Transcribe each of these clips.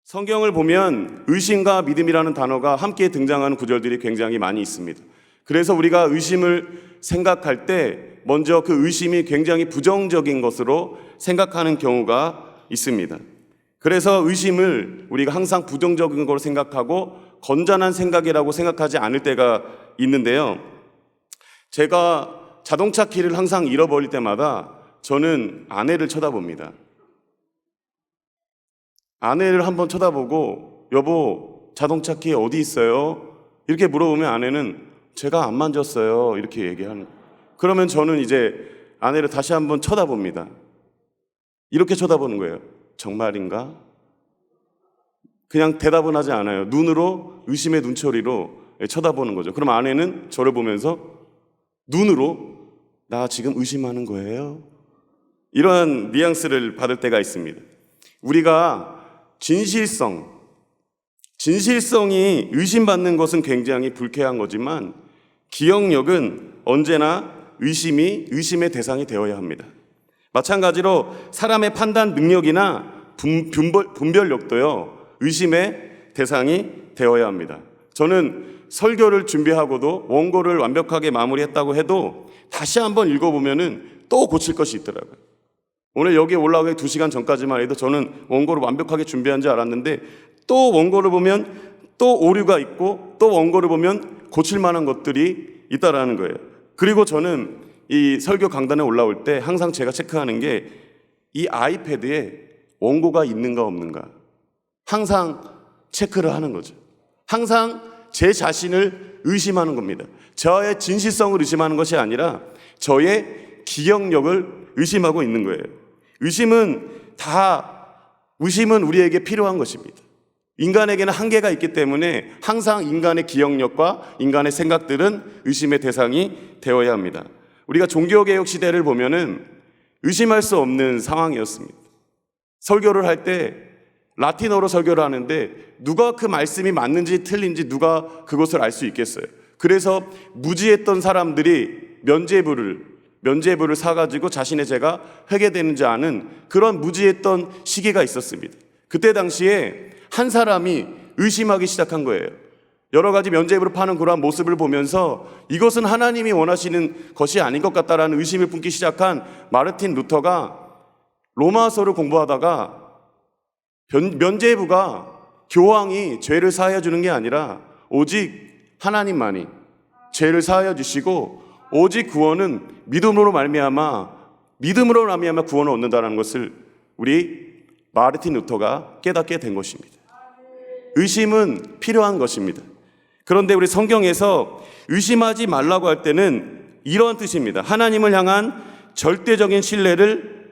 성경을 보면 의심과 믿음이라는 단어가 함께 등장하는 구절들이 굉장히 많이 있습니다. 그래서 우리가 의심을 생각할 때 먼저 그 의심이 굉장히 부정적인 것으로 생각하는 경우가 있습니다. 그래서 의심을 우리가 항상 부정적인 것으로 생각하고 건전한 생각이라고 생각하지 않을 때가 있는데요. 제가 자동차 키를 항상 잃어버릴 때마다 저는 아내를 쳐다봅니다. 아내를 한번 쳐다보고 여보 자동차 키 어디 있어요? 이렇게 물어보면 아내는 제가 안 만졌어요 이렇게 얘기하는 거예요. 그러면 저는 이제 아내를 다시 한번 쳐다봅니다. 이렇게 쳐다보는 거예요. 정말인가? 그냥 대답은 하지 않아요. 눈으로 의심의 눈초리로 쳐다보는 거죠. 그럼 아내는 저를 보면서 눈으로 나 지금 의심하는 거예요? 이러한 뉘앙스를 받을 때가 있습니다. 우리가 진실성이 의심받는 것은 굉장히 불쾌한 거지만 기억력은 언제나 의심의 대상이 되어야 합니다. 마찬가지로 사람의 판단 능력이나 분별력도요, 의심의 대상이 되어야 합니다. 저는 설교를 준비하고도 원고를 완벽하게 마무리했다고 해도 다시 한번 읽어보면은 또 고칠 것이 있더라고요. 오늘 여기에 올라오기 2시간 전까지만 해도 저는 원고를 완벽하게 준비한 줄 알았는데 또 원고를 보면 또 오류가 있고 또 원고를 보면 고칠 만한 것들이 있다라는 거예요. 그리고 저는 이 설교 강단에 올라올 때 항상 제가 체크하는 게 이 아이패드에 원고가 있는가 없는가 항상 체크를 하는 거죠. 항상 제 자신을 의심하는 겁니다. 저의 진실성을 의심하는 것이 아니라 저의 기억력을 의심하고 있는 거예요. 의심은 우리에게 필요한 것입니다. 인간에게는 한계가 있기 때문에 항상 인간의 기억력과 인간의 생각들은 의심의 대상이 되어야 합니다. 우리가 종교개혁 시대를 보면은 의심할 수 없는 상황이었습니다. 설교를 할 때 라틴어로 설교를 하는데 누가 그 말씀이 맞는지 틀린지 누가 그것을 알 수 있겠어요? 그래서 무지했던 사람들이 면죄부를 사가지고 자신의 죄가 회개되는지 아는 그런 무지했던 시기가 있었습니다. 그때 당시에 한 사람이 의심하기 시작한 거예요. 여러 가지 면죄부를 파는 그러한 모습을 보면서 이것은 하나님이 원하시는 것이 아닌 것 같다라는 의심을 품기 시작한 마르틴 루터가 로마서를 공부하다가 면죄부가 교황이 죄를 사하여 주는 게 아니라 오직 하나님만이 죄를 사하여 주시고 오직 구원은 믿음으로 말미암아 구원을 얻는다는 것을 우리 마르틴 루터가 깨닫게 된 것입니다. 의심은 필요한 것입니다. 그런데 우리 성경에서 의심하지 말라고 할 때는 이런 뜻입니다. 하나님을 향한 절대적인 신뢰를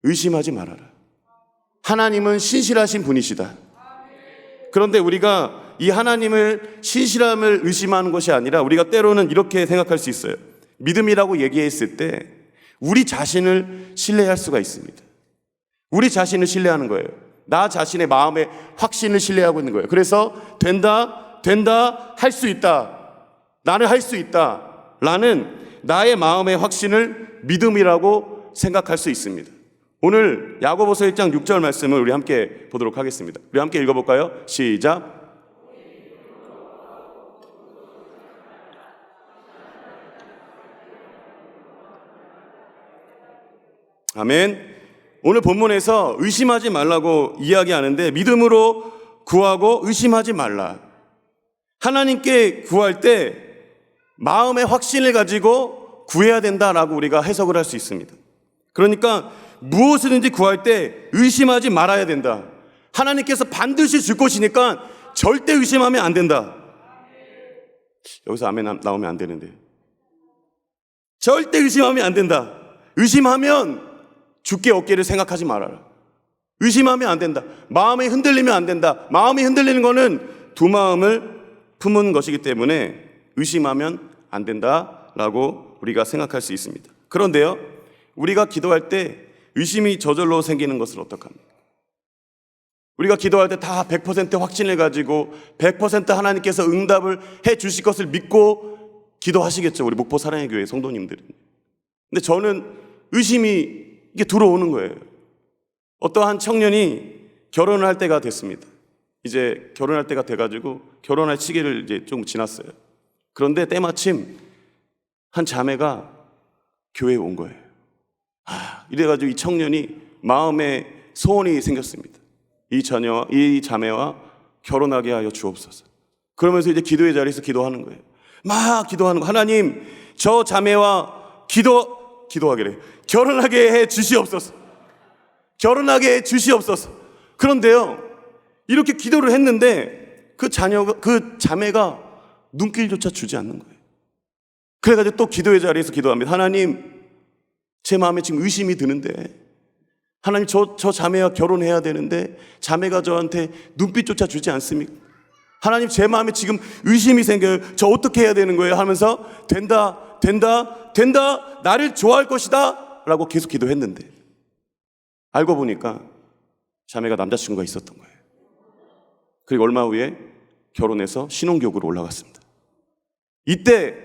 의심하지 말아라. 하나님은 신실하신 분이시다. 그런데 우리가 이 하나님을 신실함을 의심하는 것이 아니라 우리가 때로는 이렇게 생각할 수 있어요. 믿음이라고 얘기했을 때 우리 자신을 신뢰할 수가 있습니다. 우리 자신을 신뢰하는 거예요. 나 자신의 마음의 확신을 신뢰하고 있는 거예요. 그래서 된다, 할 수 있다, 나는 할 수 있다 라는 나의 마음의 확신을 믿음이라고 생각할 수 있습니다. 오늘 야고보서 1장 6절 말씀을 우리 함께 보도록 하겠습니다. 우리 함께 읽어볼까요? 시작. 아멘. 오늘 본문에서 의심하지 말라고 이야기하는데 믿음으로 구하고 의심하지 말라. 하나님께 구할 때 마음의 확신을 가지고 구해야 된다라고 우리가 해석을 할 수 있습니다. 그러니까 무엇이든지 구할 때 의심하지 말아야 된다. 하나님께서 반드시 줄 것이니까 절대 의심하면 안 된다. 여기서 아멘 나오면 안 되는데. 절대 의심하면 안 된다. 의심하면 주께 얻기를 생각하지 말아라. 의심하면 안 된다. 마음이 흔들리면 안 된다. 마음이 흔들리는 거는 두 마음을 품은 것이기 때문에 의심하면 안 된다라고 우리가 생각할 수 있습니다. 그런데요, 우리가 기도할 때 의심이 저절로 생기는 것을 어떡합니까? 우리가 기도할 때 다 100% 확신을 가지고 100% 하나님께서 응답을 해 주실 것을 믿고 기도하시겠죠. 우리 목포 사랑의 교회 성도님들은. 근데 저는 의심이 이게 들어오는 거예요. 어떠한 청년이 결혼을 할 때가 됐습니다. 이제 결혼할 때가 돼가지고 결혼할 시기를 이제 좀 지났어요. 그런데 때마침 한 자매가 교회에 온 거예요. 이래가지고 이 청년이 마음에 소원이 생겼습니다. 이 자매와 결혼하게 하여 주옵소서. 그러면서 이제 기도의 자리에서 기도하는 거예요. 막 기도하는 거. 하나님, 저 자매와 기도하기래. 결혼하게 해 주시옵소서. 결혼하게 해 주시옵소서. 그런데요, 이렇게 기도를 했는데 그 자매가 눈길조차 주지 않는 거예요. 그래가지고 또 기도의 자리에서 기도합니다. 하나님, 제 마음에 지금 의심이 드는데, 하나님, 저 자매와 결혼해야 되는데 자매가 저한테 눈빛조차 주지 않습니까? 하나님, 제 마음에 지금 의심이 생겨요. 저 어떻게 해야 되는 거예요? 하면서 된다, 나를 좋아할 것이다 라고 계속 기도했는데, 알고 보니까 자매가 남자친구가 있었던 거예요. 그리고 얼마 후에 결혼해서 신혼교구로 올라갔습니다. 이때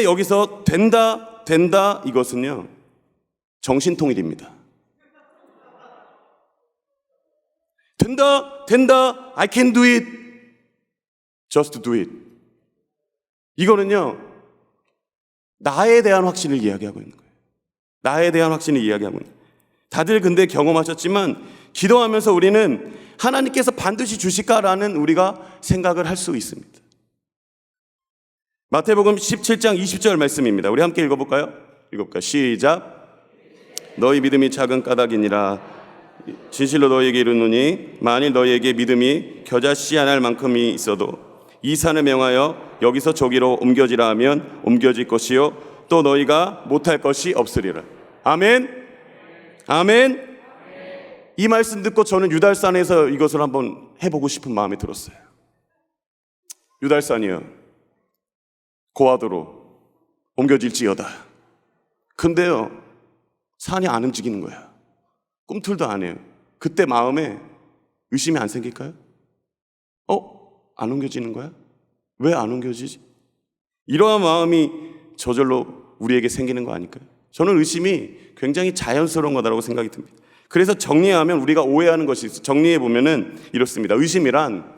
여기서 된다 이것은요, 정신통일입니다. 된다, I can do it, just do it. 이거는요, 나에 대한 확신을 이야기하고 있는 거예요. 나에 대한 확신을 이야기하고 있는 거예요. 다들 근데 경험하셨지만 기도하면서 우리는 하나님께서 반드시 주실까라는 우리가 생각을 할 수 있습니다. 마태복음 17장 20절 말씀입니다. 우리 함께 읽어볼까요? 시작. 너희 믿음이 작은 까닭이니라. 진실로 너희에게 이르노니 만일 너희에게 믿음이 겨자씨 한 알 만큼이 있어도 이 산을 명하여 여기서 저기로 옮겨지라 하면 옮겨질 것이요 또 너희가 못할 것이 없으리라. 아멘. 아멘. 이 말씀 듣고 저는 유달산에서 이것을 한번 해보고 싶은 마음이 들었어요. 유달산이요, 고하도로 옮겨질지어다. 근데요, 산이 안 움직이는 거야. 꿈틀도 안 해요. 그때 마음에 의심이 안 생길까요? 안 옮겨지는 거야? 왜 안 옮겨지지? 이러한 마음이 저절로 우리에게 생기는 거 아닐까요? 저는 의심이 굉장히 자연스러운 거다라고 생각이 듭니다. 그래서 정리하면 우리가 오해하는 것이 있어요. 정리해 보면은 이렇습니다. 의심이란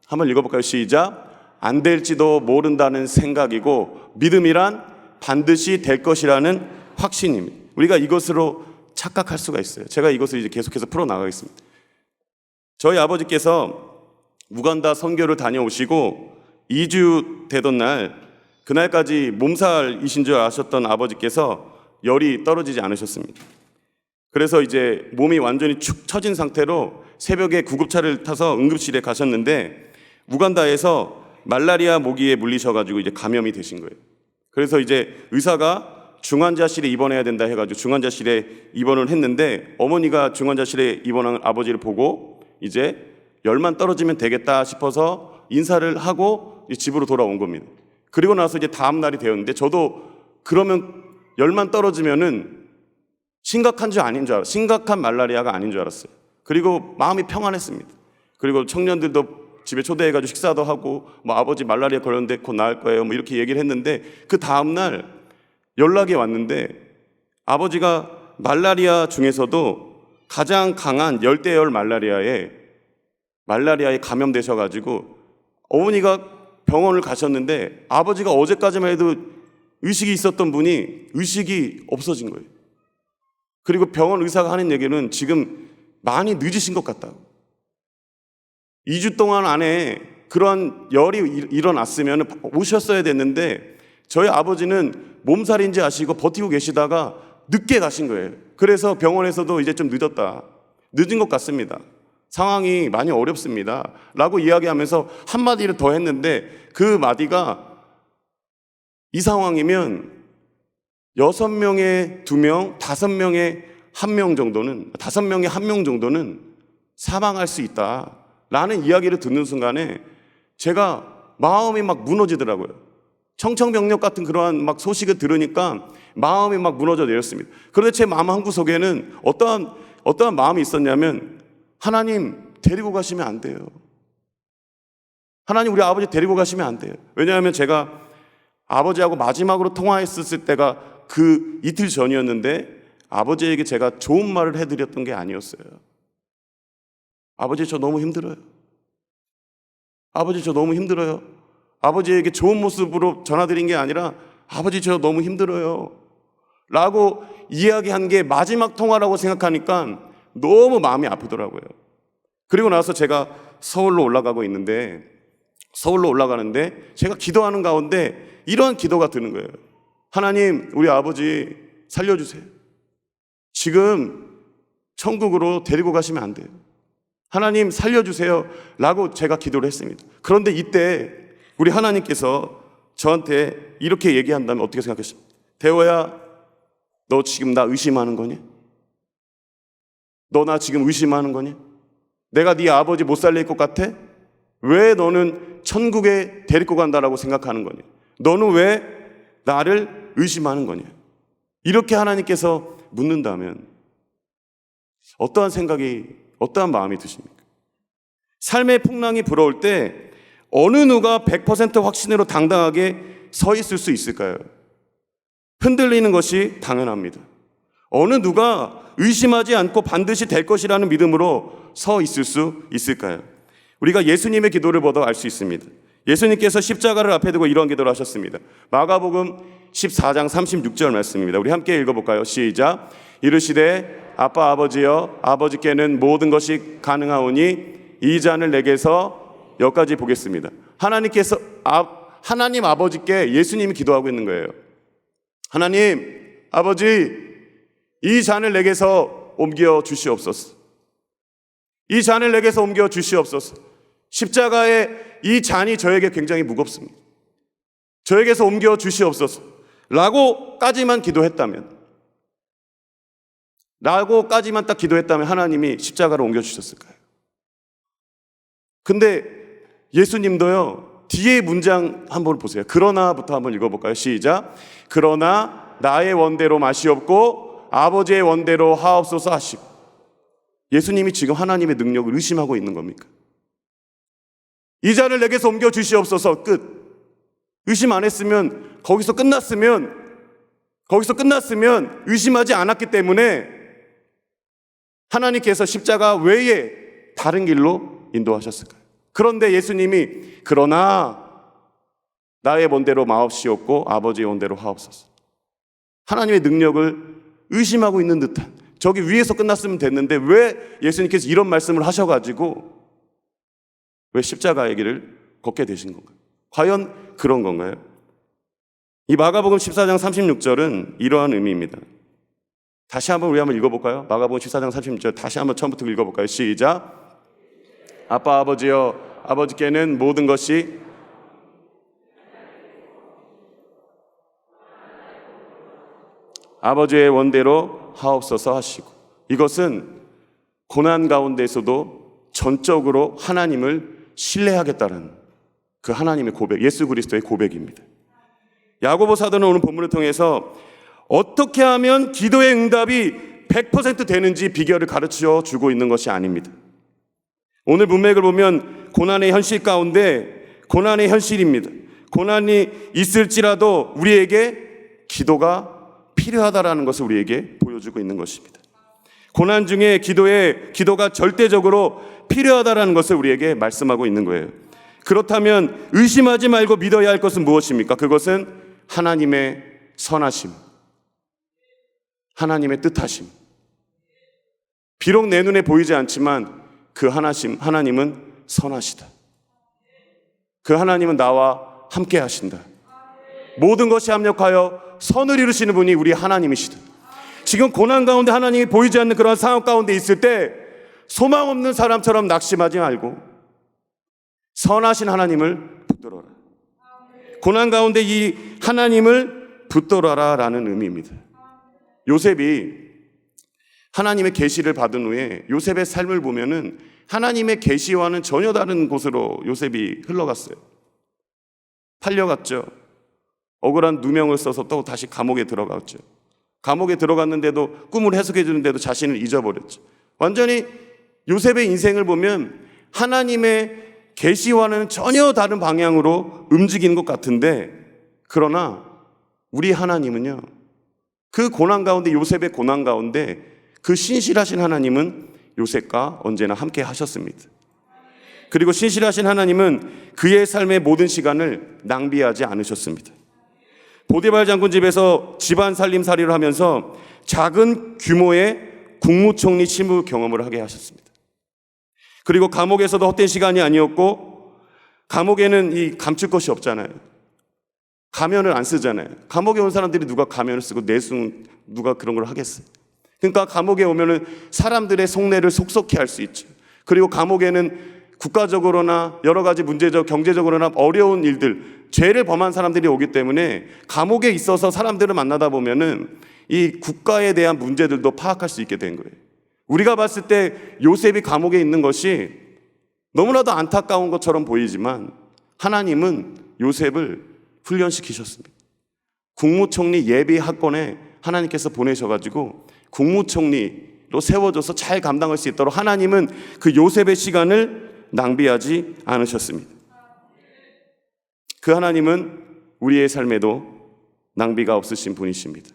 한번 읽어볼까요? 시작. 안 될지도 모른다는 생각이고, 믿음이란 반드시 될 것이라는 확신입니다. 우리가 이것으로 착각할 수가 있어요. 제가 이것을 이제 계속해서 풀어나가겠습니다. 저희 아버지께서 우간다 선교를 다녀오시고 2주 되던 날, 그날까지 몸살이신 줄 아셨던 아버지께서 열이 떨어지지 않으셨습니다. 그래서 이제 몸이 완전히 축 처진 상태로 새벽에 구급차를 타서 응급실에 가셨는데, 우간다에서 말라리아 모기에 물리셔가지고 이제 감염이 되신 거예요. 그래서 이제 의사가 중환자실에 입원해야 된다 해가지고 중환자실에 입원을 했는데, 어머니가 중환자실에 입원한 아버지를 보고 이제 열만 떨어지면 되겠다 싶어서 인사를 하고 집으로 돌아온 겁니다. 그리고 나서 이제 다음 날이 되었는데, 저도 그러면 열만 떨어지면은 심각한 말라리아가 아닌 줄 알았어요. 그리고 마음이 평안했습니다. 그리고 청년들도 집에 초대해가지고 식사도 하고, 아버지 말라리아 걸렸는데 곧 나을 거예요, 이렇게 얘기를 했는데, 그 다음 날 연락이 왔는데 아버지가 말라리아 중에서도 가장 강한 열대열 말라리아에 감염되셔가지고 어머니가 병원을 가셨는데, 아버지가 어제까지만 해도 의식이 있었던 분이 의식이 없어진 거예요. 그리고 병원 의사가 하는 얘기는 지금 많이 늦으신 것 같다고. 2주 동안 안에 그런 열이 일어났으면 오셨어야 됐는데, 저희 아버지는 몸살인지 아시고 버티고 계시다가 늦게 가신 거예요. 그래서 병원에서도 이제 좀 늦은 것 같습니다. 상황이 많이 어렵습니다 라고 이야기하면서 한마디를 더 했는데, 그 마디가 이 상황이면 6명에 2명, 5명에 1명 정도는, 5명에 1명 정도는 사망할 수 있다라는 이야기를 듣는 순간에 제가 마음이 막 무너지더라고요. 청천벽력 같은 그러한 막 소식을 들으니까 마음이 막 무너져 내렸습니다. 그런데 제 마음 한구석에는 어떠한 마음이 있었냐면, 하나님 데리고 가시면 안 돼요. 하나님 우리 아버지 데리고 가시면 안 돼요. 왜냐하면 제가 아버지하고 마지막으로 통화했었을 때가 그 이틀 전이었는데, 아버지에게 제가 좋은 말을 해드렸던 게 아니었어요. 아버지, 저 너무 힘들어요. 아버지, 저 너무 힘들어요. 아버지에게 좋은 모습으로 전화드린 게 아니라 아버지, 저 너무 힘들어요 라고 이야기한 게 마지막 통화라고 생각하니까 너무 마음이 아프더라고요. 그리고 나서 제가 서울로 올라가는데 제가 기도하는 가운데 이러한 기도가 드는 거예요. 하나님, 우리 아버지 살려주세요. 지금 천국으로 데리고 가시면 안 돼요. 하나님 살려주세요 라고 제가 기도를 했습니다. 그런데 이때 우리 하나님께서 저한테 이렇게 얘기한다면 어떻게 생각하십니까? 대호야, 너 지금 나 의심하는 거니? 너 나 지금 의심하는 거니? 내가 네 아버지 못 살릴 것 같아? 왜 너는 천국에 데리고 간다라고 생각하는 거니? 너는 왜 나를 의심하는 거니? 이렇게 하나님께서 묻는다면 어떠한 생각이, 어떠한 마음이 드십니까? 삶의 풍랑이 불어올 때 어느 누가 100% 확신으로 당당하게 서 있을 수 있을까요? 흔들리는 것이 당연합니다. 어느 누가 의심하지 않고 반드시 될 것이라는 믿음으로 서 있을 수 있을까요? 우리가 예수님의 기도를 보다 알 수 있습니다. 예수님께서 십자가를 앞에 두고 이런 기도를 하셨습니다. 마가복음 14장 36절 말씀입니다. 우리 함께 읽어볼까요? 시작. 이르시되 아빠 아버지여, 아버지께는 모든 것이 가능하오니 이 잔을 내게서, 여기까지 보겠습니다. 하나님께서 하나님 아버지께 예수님이 기도하고 있는 거예요. 하나님 아버지, 이 잔을 내게서 옮겨 주시옵소서. 이 잔을 내게서 옮겨 주시옵소서. 십자가의 이 잔이 저에게 굉장히 무겁습니다. 저에게서 옮겨 주시옵소서 라고까지만 딱 기도했다면 하나님이 십자가를 옮겨 주셨을까요? 근데 예수님도요, 뒤에 문장 한번 보세요. 그러나부터 한번 읽어볼까요? 시작. 그러나 나의 원대로 마시옵고 아버지의 원대로 하옵소서 하시고. 예수님이 지금 하나님의 능력을 의심하고 있는 겁니까? 이 잔을 내게서 옮겨 주시옵소서, 끝. 의심 안 했으면, 거기서 끝났으면 의심하지 않았기 때문에 하나님께서 십자가 외에 다른 길로 인도하셨을까요? 그런데 예수님이 그러나 나의 원대로 마옵시옵고 아버지의 원대로 하옵소서. 하나님의 능력을 의심하고 있는 듯한, 저기 위에서 끝났으면 됐는데 왜 예수님께서 이런 말씀을 하셔가지고 왜 십자가의 길을 걷게 되신 건가요? 과연 그런 건가요? 이 마가복음 14장 36절은 이러한 의미입니다. 다시 한번 우리 한번 읽어볼까요? 마가복음 14장 36절 다시 한번 처음부터 읽어볼까요? 시작. 아빠 아버지여, 아버지께는 모든 것이 아버지의 원대로 하옵소서 하시고. 이것은 고난 가운데서도 전적으로 하나님을 신뢰하겠다는 그 하나님의 고백, 예수 그리스도의 고백입니다. 야고보 사도는 오늘 본문을 통해서 어떻게 하면 기도의 응답이 100% 되는지 비결을 가르쳐 주고 있는 것이 아닙니다. 오늘 문맥을 보면 고난의 현실 가운데 고난의 현실입니다. 고난이 있을지라도 우리에게 기도가 필요하다라는 것을 우리에게 보여주고 있는 것입니다. 고난 중에 기도가 절대적으로 필요하다라는 것을 우리에게 말씀하고 있는 거예요. 그렇다면 의심하지 말고 믿어야 할 것은 무엇입니까? 그것은 하나님의 선하심, 하나님의 뜻하심. 비록 내 눈에 보이지 않지만 그 하나님은 선하시다. 그 하나님은 나와 함께 하신다. 모든 것이 합력하여 선을 이루시는 분이 우리 하나님이시다. 지금 고난 가운데 하나님이 보이지 않는 그런 상황 가운데 있을 때 소망 없는 사람처럼 낙심하지 말고 선하신 하나님을 붙들어라. 고난 가운데 이 하나님을 붙들어라 라는 의미입니다. 요셉이 하나님의 계시를 받은 후에 요셉의 삶을 보면은 하나님의 계시와는 전혀 다른 곳으로 요셉이 흘러갔어요. 팔려갔죠. 억울한 누명을 써서 또 다시 감옥에 들어갔죠. 감옥에 들어갔는데도 꿈을 해석해 주는데도 자신을 잊어버렸죠. 완전히 요셉의 인생을 보면 하나님의 계시와는 전혀 다른 방향으로 움직이는 것 같은데, 그러나 우리 하나님은요, 그 고난 가운데, 요셉의 고난 가운데 그 신실하신 하나님은 요셉과 언제나 함께 하셨습니다. 그리고 신실하신 하나님은 그의 삶의 모든 시간을 낭비하지 않으셨습니다. 보디발 장군 집에서 집안 살림살이를 하면서 작은 규모의 국무총리 실무 경험을 하게 하셨습니다. 그리고 감옥에서도 헛된 시간이 아니었고, 감옥에는 이 감출 것이 없잖아요. 가면을 안 쓰잖아요. 감옥에 온 사람들이 누가 가면을 쓰고 내숭 누가 그런 걸 하겠어요. 그러니까 감옥에 오면은 사람들의 속내를 속속히 할 수 있죠. 그리고 감옥에는 국가적으로나 여러 가지 문제적, 경제적으로나 어려운 일들, 죄를 범한 사람들이 오기 때문에 감옥에 있어서 사람들을 만나다 보면은 이 국가에 대한 문제들도 파악할 수 있게 된 거예요. 우리가 봤을 때 요셉이 감옥에 있는 것이 너무나도 안타까운 것처럼 보이지만 하나님은 요셉을 훈련시키셨습니다. 국무총리 예비학원에 하나님께서 보내셔가지고 국무총리로 세워줘서 잘 감당할 수 있도록 하나님은 그 요셉의 시간을 낭비하지 않으셨습니다. 그 하나님은 우리의 삶에도 낭비가 없으신 분이십니다.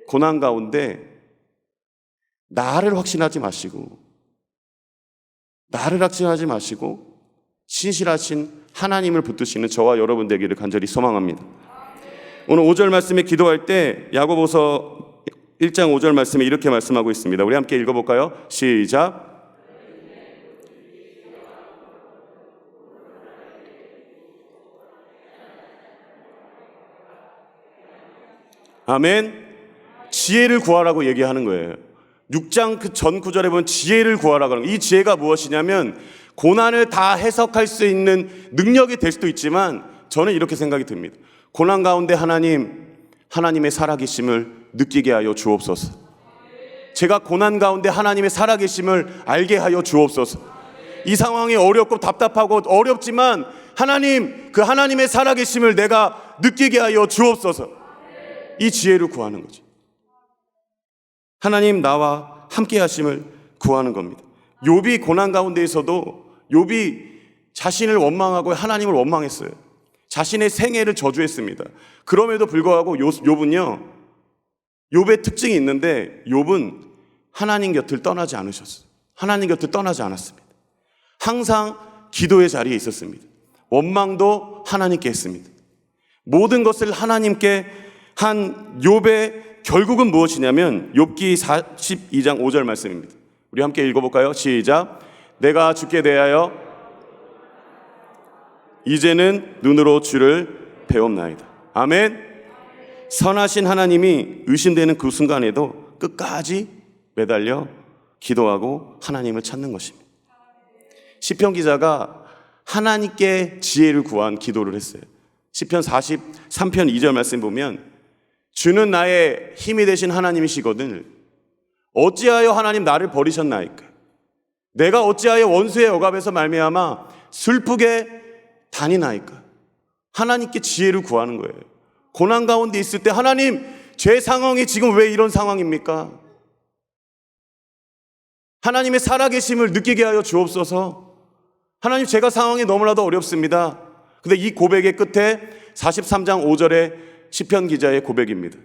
고난 가운데 나를 확신하지 마시고 신실하신 하나님을 붙드시는 저와 여러분 되기를 간절히 소망합니다. 오늘 5절 말씀에 기도할 때 야고보서 1장 5절 말씀에 이렇게 말씀하고 있습니다. 우리 함께 읽어볼까요? 시작. 아멘. 지혜를 구하라고 얘기하는 거예요. 6장 그 전 구절에 보면 지혜를 구하라고 하는 거예요. 이 지혜가 무엇이냐면 고난을 다 해석할 수 있는 능력이 될 수도 있지만 저는 이렇게 생각이 듭니다. 고난 가운데 하나님의 살아계심을 느끼게 하여 주옵소서. 제가 고난 가운데 하나님의 살아계심을 알게 하여 주옵소서. 이 상황이 어렵고 답답하고 어렵지만 하나님, 그 하나님의 살아계심을 내가 느끼게 하여 주옵소서. 이 지혜를 구하는 거죠. 하나님 나와 함께 하심을 구하는 겁니다. 욥이 고난 가운데에서도 욥이 자신을 원망하고 하나님을 원망했어요. 자신의 생애를 저주했습니다. 그럼에도 불구하고 욥은요, 욥의 특징이 있는데 욥은 하나님 곁을 떠나지 않으셨어요. 하나님 곁을 떠나지 않았습니다. 항상 기도의 자리에 있었습니다. 원망도 하나님께 했습니다. 모든 것을 하나님께 한 욥의 결국은 무엇이냐면 욥기 42장 5절 말씀입니다. 우리 함께 읽어볼까요? 시작. 내가 주께 대하여 이제는 눈으로 주를 배웁나이다. 아멘. 선하신 하나님이 의심되는 그 순간에도 끝까지 매달려 기도하고 하나님을 찾는 것입니다. 시편 기자가 하나님께 지혜를 구한 기도를 했어요. 시편 43편 2절 말씀 보면 주는 나의 힘이 되신 하나님이시거든 어찌하여 하나님 나를 버리셨나이까? 내가 어찌하여 원수의 억압에서 말미암아 슬프게 다니나이까? 하나님께 지혜를 구하는 거예요. 고난 가운데 있을 때 하나님, 제 상황이 지금 왜 이런 상황입니까? 하나님의 살아계심을 느끼게 하여 주옵소서. 하나님, 제가 상황이 너무나도 어렵습니다. 근데 이 고백의 끝에 43장 5절에 시편 기자의 고백입니다.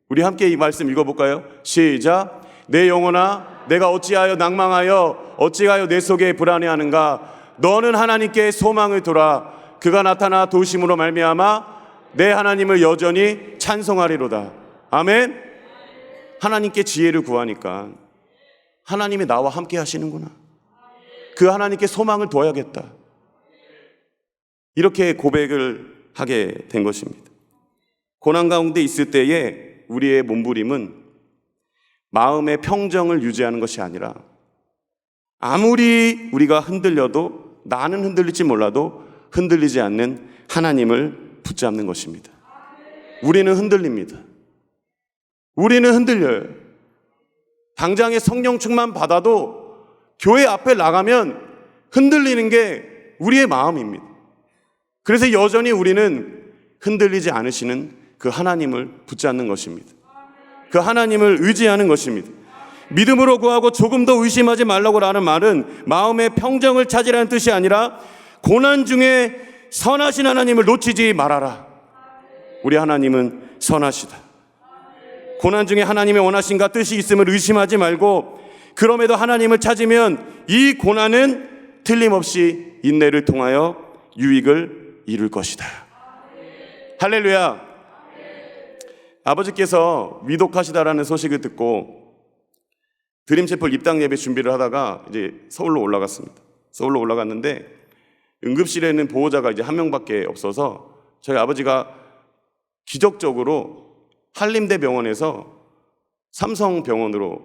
우리 함께 이 말씀 읽어볼까요? 시작. 내 영혼아, 내가 어찌하여 낭망하여 어찌하여 내 속에 불안해하는가? 너는 하나님께 소망을 두라. 그가 나타나 도우심으로 말미암아 내 하나님을 여전히 찬송하리로다. 아멘. 하나님께 지혜를 구하니까 하나님이 나와 함께 하시는구나. 그 하나님께 소망을 둬야겠다. 이렇게 고백을 하게 된 것입니다. 고난 가운데 있을 때에 우리의 몸부림은 마음의 평정을 유지하는 것이 아니라 아무리 우리가 흔들려도 나는 흔들릴지 몰라도 흔들리지 않는 하나님을 붙잡는 것입니다. 우리는 흔들립니다. 우리는 흔들려요. 당장의 성령 충만 받아도 교회 앞에 나가면 흔들리는 게 우리의 마음입니다. 그래서 여전히 우리는 흔들리지 않으시는 그 하나님을 붙잡는 것입니다. 그 하나님을 의지하는 것입니다. 믿음으로 구하고 조금 더 의심하지 말라고 하는 말은 마음의 평정을 찾으라는 뜻이 아니라 고난 중에 선하신 하나님을 놓치지 말아라. 우리 하나님은 선하시다. 고난 중에 하나님의 원하심과 뜻이 있음을 의심하지 말고 그럼에도 하나님을 찾으면 이 고난은 틀림없이 인내를 통하여 유익을 이룰 것이다. 할렐루야. 아버지께서 위독하시다라는 소식을 듣고 드림채플 입당 예배 준비를 하다가 이제 서울로 올라갔습니다. 서울로 올라갔는데 응급실에는 보호자가 이제 한 명밖에 없어서 저희 아버지가 기적적으로 한림대병원에서 삼성병원으로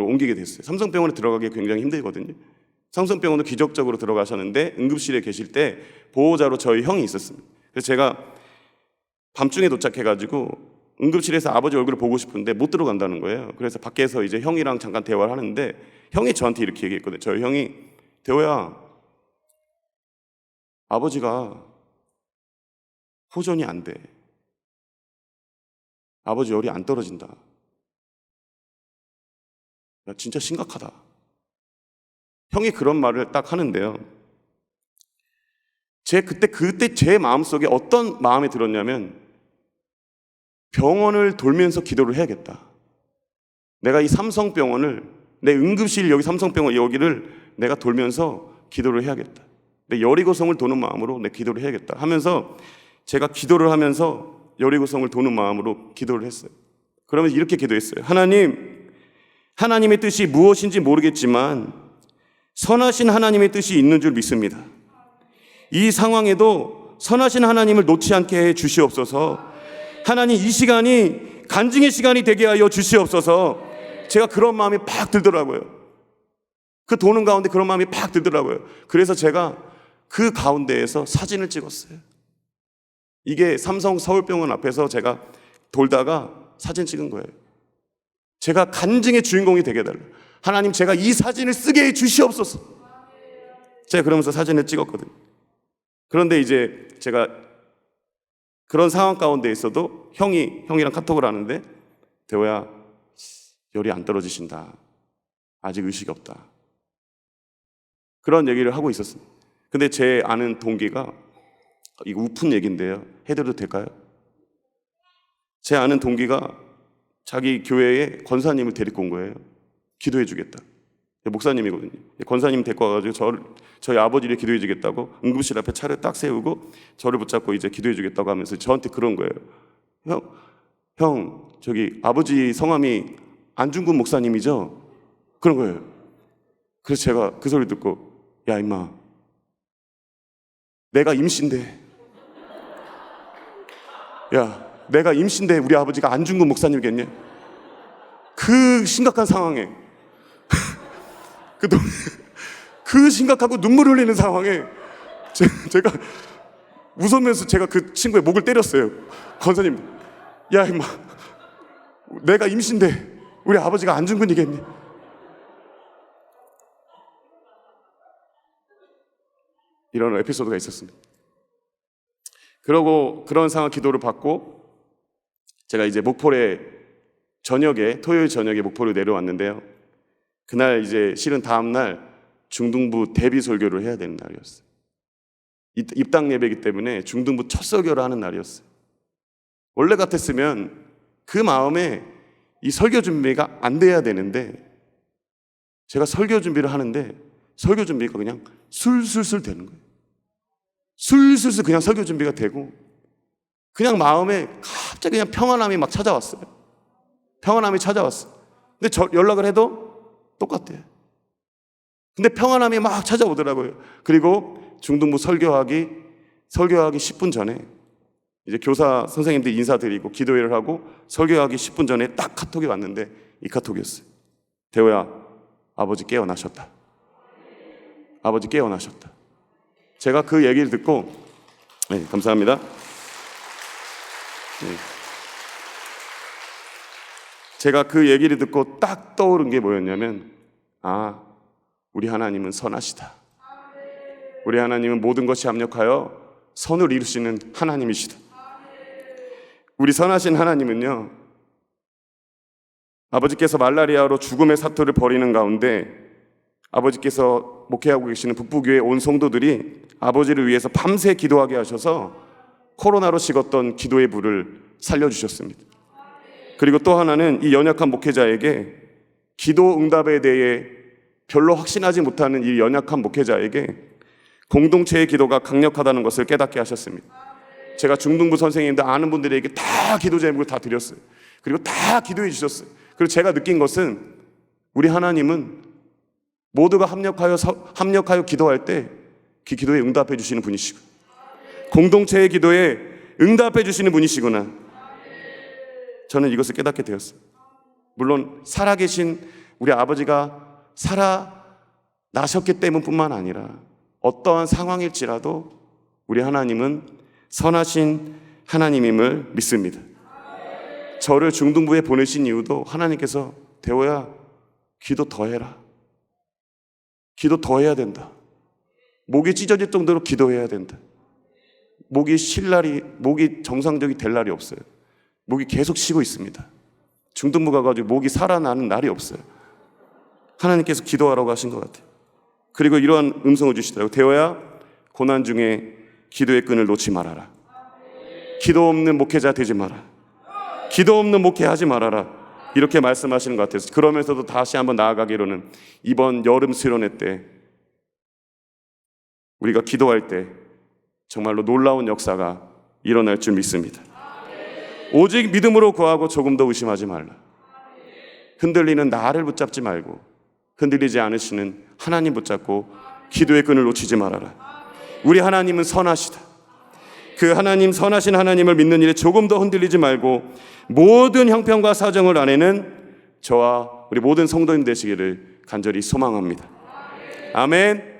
옮기게 됐어요. 삼성병원에 들어가기 굉장히 힘들거든요. 삼성병원도 기적적으로 들어가셨는데 응급실에 계실 때 보호자로 저희 형이 있었습니다. 그래서 제가 밤중에 도착해가지고 응급실에서 아버지 얼굴을 보고 싶은데 못 들어간다는 거예요. 그래서 밖에서 이제 형이랑 잠깐 대화를 하는데 형이 저한테 이렇게 얘기했거든요. 저희 형이, 대호야, 아버지가 호전이 안 돼. 아버지 열이 안 떨어진다. 야, 진짜 심각하다. 형이 그런 말을 딱 하는데요. 그때 제 마음속에 어떤 마음이 들었냐면 병원을 돌면서 기도를 해야겠다. 내가 이 삼성병원을, 내 응급실 여기 삼성병원 여기를 내가 돌면서 기도를 해야겠다. 내 여리고성을 도는 마음으로 내 기도를 해야겠다 하면서 제가 기도를 하면서 여리고성을 도는 마음으로 기도를 했어요. 그러면서 이렇게 기도했어요. 하나님, 하나님의 뜻이 무엇인지 모르겠지만 선하신 하나님의 뜻이 있는 줄 믿습니다. 이 상황에도 선하신 하나님을 놓지 않게 해 주시옵소서. 하나님, 이 시간이 간증의 시간이 되게 하여 주시옵소서. 제가 그런 마음이 팍 들더라고요. 그 도는 가운데 그런 마음이 팍 들더라고요. 그래서 제가 그 가운데에서 사진을 찍었어요. 이게 삼성 서울병원 앞에서 제가 돌다가 사진 찍은 거예요. 제가 간증의 주인공이 되게 해달라. 하나님, 제가 이 사진을 쓰게 해 주시옵소서. 제가 그러면서 사진을 찍었거든요. 그런데 이제 제가 그런 상황 가운데 있어도 형이랑 카톡을 하는데, 대호야, 열이 안 떨어지신다. 아직 의식이 없다. 그런 얘기를 하고 있었습니다. 근데 제 아는 동기가, 이거 우픈 얘기인데요. 해드려도 될까요? 제 아는 동기가 자기 교회에 권사님을 데리고 온 거예요. 기도해 주겠다. 목사님이거든요. 권사님 데리고 와가지고 저희 아버지를 기도해 주겠다고 응급실 앞에 차를 딱 세우고 저를 붙잡고 이제 기도해 주겠다고 하면서 저한테 그런 거예요. 형, 저기 아버지 성함이 안중근 목사님이죠? 그런 거예요. 그래서 제가 그 소리 듣고, 야 임마, 내가 임신데, 야 내가 임신데 우리 아버지가 안중근 목사님이겠냐? 그 심각한 상황에 그 심각하고 눈물 흘리는 상황에 제가 웃으면서 제가 그 친구의 목을 때렸어요. 권사님, 야 임마, 내가 임신데 우리 아버지가 안중근이겠니? 이런 에피소드가 있었습니다. 그러고 그런 상황 기도를 받고 제가 이제 목포에 토요일 저녁에 목포로 내려왔는데요. 그날 이제 실은 다음 날 중등부 대비 설교를 해야 되는 날이었어요. 입당 예배이기 때문에 중등부 첫 설교를 하는 날이었어요. 원래 같았으면 그 마음에 이 설교 준비가 안 돼야 되는데 제가 설교 준비를 하는데 설교 준비가 그냥 술술술 되는 거예요. 술술술 그냥 설교 준비가 되고 그냥 마음에 갑자기 그냥 평안함이 막 찾아왔어요. 평안함이 찾아왔어요. 근데 연락을 해도 똑같대요. 근데 평안함이 막 찾아오더라고요. 그리고 중등부 설교하기 10분 전에 이제 교사 선생님들 인사드리고 기도회를 하고 설교하기 10분 전에 딱 카톡이 왔는데 이 카톡이었어요. 대호야, 아버지 깨어나셨다. 아버지 깨어나셨다. 제가 그 얘기를 듣고, 네, 감사합니다. 네. 제가 그 얘기를 듣고 딱 떠오른 게 뭐였냐면, 우리 하나님은 선하시다. 우리 하나님은 모든 것이 합력하여 선을 이루시는 하나님이시다. 우리 선하신 하나님은요, 아버지께서 말라리아로 죽음의 사토를 벌이는 가운데 아버지께서 목회하고 계시는 북부교회 온 성도들이 아버지를 위해서 밤새 기도하게 하셔서 코로나로 식었던 기도의 불을 살려주셨습니다. 그리고 또 하나는 이 연약한 목회자에게 기도 응답에 대해 별로 확신하지 못하는 이 연약한 목회자에게 공동체의 기도가 강력하다는 것을 깨닫게 하셨습니다. 제가 중등부 선생님들 아는 분들에게 다 기도 제목을 다 드렸어요. 그리고 다 기도해 주셨어요. 그리고 제가 느낀 것은 우리 하나님은 모두가 합력하여 기도할 때 그 기도에 응답해 주시는 분이시고, 공동체의 기도에 응답해 주시는 분이시구나. 저는 이것을 깨닫게 되었어요. 물론 살아계신 우리 아버지가 살아나셨기 때문뿐만 아니라 어떠한 상황일지라도 우리 하나님은 선하신 하나님임을 믿습니다. 저를 중등부에 보내신 이유도 하나님께서 대호야, 기도 더 해라. 기도 더 해야 된다. 목이 찢어질 정도로 기도해야 된다. 목이 정상적이 될 날이 없어요. 목이 계속 쉬고 있습니다. 중등부 가가지고 목이 살아나는 날이 없어요. 하나님께서 기도하라고 하신 것 같아요. 그리고 이러한 음성을 주시더라고요. 대호야, 고난 중에 기도의 끈을 놓지 말아라. 기도 없는 목회자 되지 마라. 기도 없는 목회하지 말아라. 이렇게 말씀하시는 것 같아서, 그러면서도 다시 한번 나아가기로는 이번 여름 수련회 때 우리가 기도할 때 정말로 놀라운 역사가 일어날 줄 믿습니다. 오직 믿음으로 구하고 조금 더 의심하지 말라. 흔들리는 나를 붙잡지 말고 흔들리지 않으시는 하나님 붙잡고 기도의 끈을 놓치지 말아라. 우리 하나님은 선하시다. 그 하나님, 선하신 하나님을 믿는 일에 조금 더 흔들리지 말고 모든 형편과 사정을 아내는 저와 우리 모든 성도님 되시기를 간절히 소망합니다. 아멘.